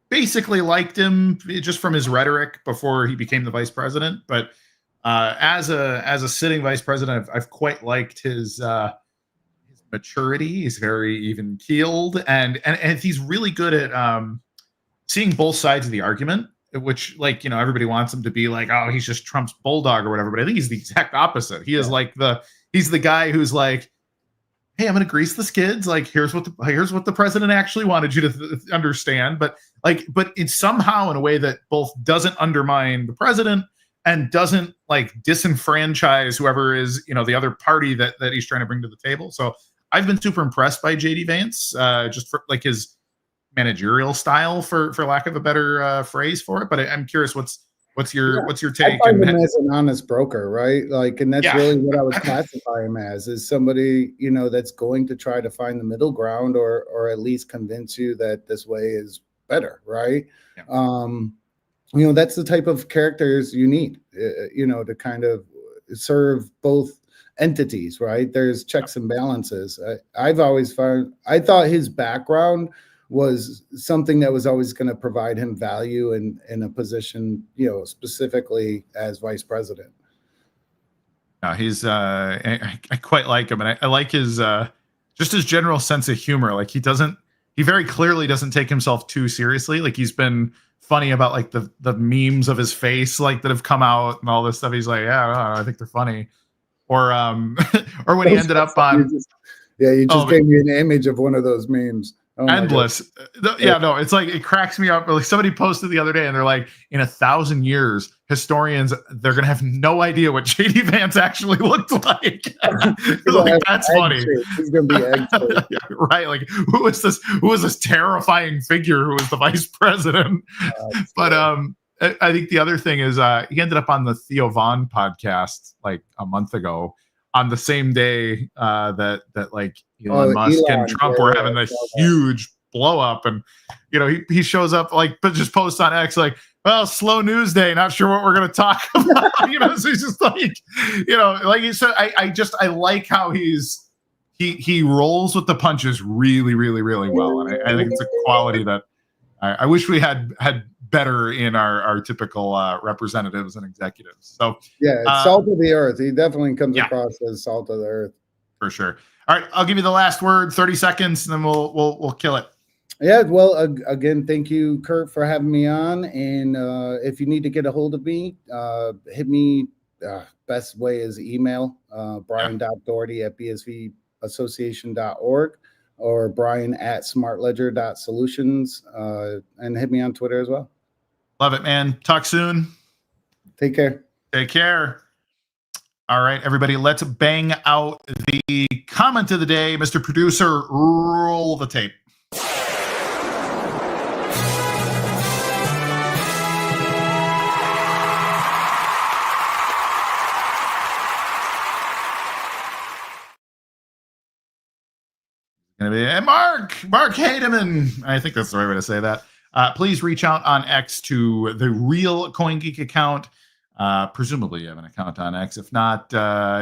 Speaker 1: basically liked him just from his rhetoric before he became the vice president. But as a sitting vice president, I've quite liked his maturity. He's very even keeled, and he's really good at seeing both sides of the argument. Which, everybody wants him to be like, oh, he's just Trump's bulldog or whatever. But I think he's the exact opposite. He is he's the guy who's like, hey, I'm going to grease the skids. Like, here's what the president actually wanted you to understand. But in somehow in a way that both doesn't undermine the president and doesn't disenfranchise whoever is, the other party that he's trying to bring to the table. So I've been super impressed by JD Vance, just for his managerial style, for lack of a better phrase for it. But I'm curious, what's your take?
Speaker 2: I find him as an honest broker, right? And that's really what I would classify him as, is somebody, that's going to try to find the middle ground or at least convince you that this way is better, right? That's the type of characters you need, to kind of serve both entities, right? There's checks and balances. I've always found, I thought his background was something that was always going to provide him value in a position, specifically as vice president.
Speaker 1: He's I quite like him, and I like his just his general sense of humor. He doesn't he very clearly doesn't take himself too seriously. Like, he's been funny about like the memes of his face, like, that have come out and all this stuff. He's like, yeah, I don't know, I think they're funny. Or or when he ended up on
Speaker 2: you just gave me an image of one of those memes. Oh,
Speaker 1: endless. Yeah, no, it's like, it cracks me up. Like, somebody posted the other day and they're like, in 1,000 years, historians, they're gonna have no idea what JD Vance actually looked like. Like, that's funny.
Speaker 2: He's gonna be egg
Speaker 1: yeah, right. Like, who was this terrifying figure who was the vice president? But I think the other thing is he ended up on the Theo Von podcast like a month ago, on the same day that like Elon Musk and Trump were having this huge blow up, and he shows up like, but just posts on X like, well, slow news day, not sure what we're going to talk about. So he's just like, like he said, I like how he rolls with the punches really, really, really well, and I think it's a quality that I wish we had better in our typical representatives and executives. So
Speaker 2: salt of the earth. He definitely comes across as salt of the earth
Speaker 1: for sure. All right, I'll give you the last word, 30 seconds, and then we'll kill it.
Speaker 2: Yeah, well, again, thank you, Kurt, for having me on. And if you need to get a hold of me, hit me. Best way is email, Bryan.Daugherty@bsvassociation.org, or Bryan@smartledger.solutions, and hit me on Twitter as well.
Speaker 1: Love it, man. Talk soon.
Speaker 2: Take care.
Speaker 1: Take care. All right, everybody, let's bang out the comment of the day. Mr. Producer, roll the tape. Gonna be Mark Hademan. I think that's the right way to say that. Please reach out on X to the real CoinGeek account. Presumably you have an account on X. If not,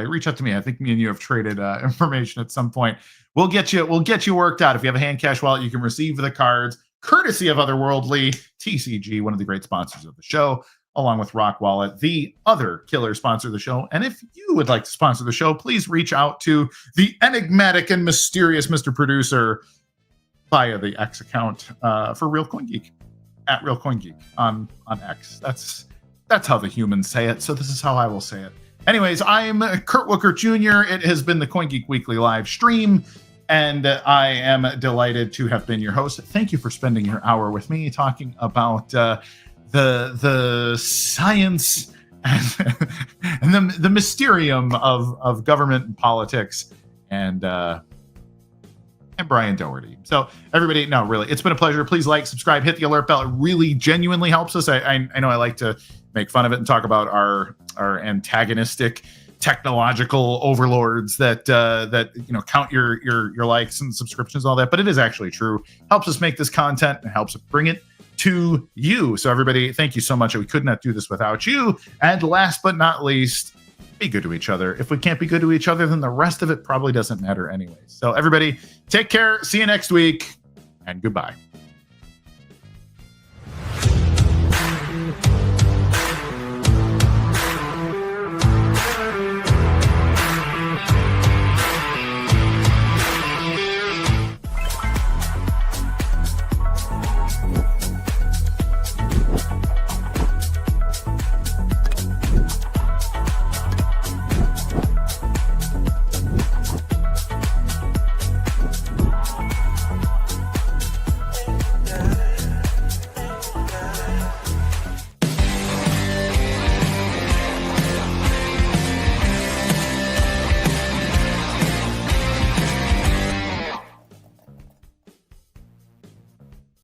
Speaker 1: reach out to me. I think me and you have traded information at some point. We'll get you worked out. If you have a hand cash wallet, you can receive the cards courtesy of Otherworldly, TCG, one of the great sponsors of the show, along with Rock Wallet, the other killer sponsor of the show. And if you would like to sponsor the show, please reach out to the enigmatic and mysterious Mr. Producer via the X account for Real CoinGeek, at Real CoinGeek on X. That's how the humans say it, so this is how I will say it. Anyways, I'm Kurt Wuckert Jr. It has been the CoinGeek Weekly live stream, and I am delighted to have been your host. Thank you for spending your hour with me talking about the science and the mysterium of government and politics and Bryan Daugherty. So everybody, no, really, it's been a pleasure. Please like, subscribe, hit the alert bell. It really genuinely helps us. I know I like to make fun of it and talk about our antagonistic technological overlords that count your likes and subscriptions, all that, but it is actually true. Helps us make this content and helps bring it to you. So everybody, thank you so much. We could not do this without you. And last but not least, be good to each other. If we can't be good to each other, then the rest of it probably doesn't matter anyway. So everybody, take care. See you next week, and goodbye.